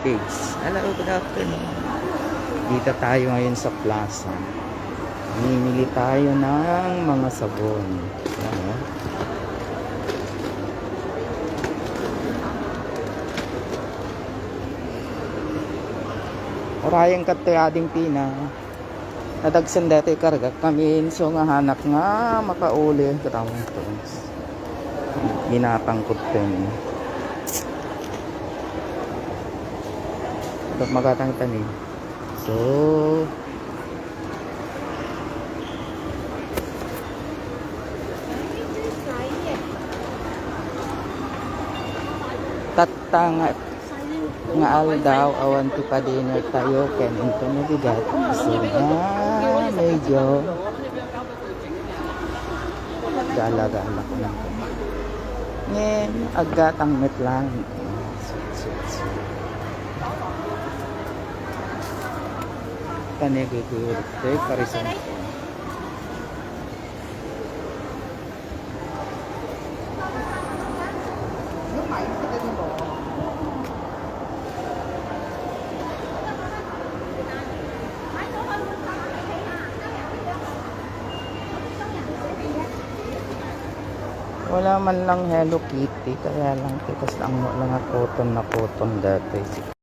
Pigs. Hello, good afternoon. Dito tayo ngayon sa plaza. Mimili tayo ng mga sabon. Ayan, oh. Orayang katayading pina. Nadagsan dati karga kami. So nga hanak nga makauli. Katamang tones. Ginapangkot ko yun. Ito magatang tanin. So tatang nga aldaw awan ti pa dinner tayo ken into nabigat so na medyo gala-gala ko lang ngayon agatang met lang kanegigurot tayo karisan wala man lang Hello Kitty kaya lang tikas lang mo lang cotton na cotton dati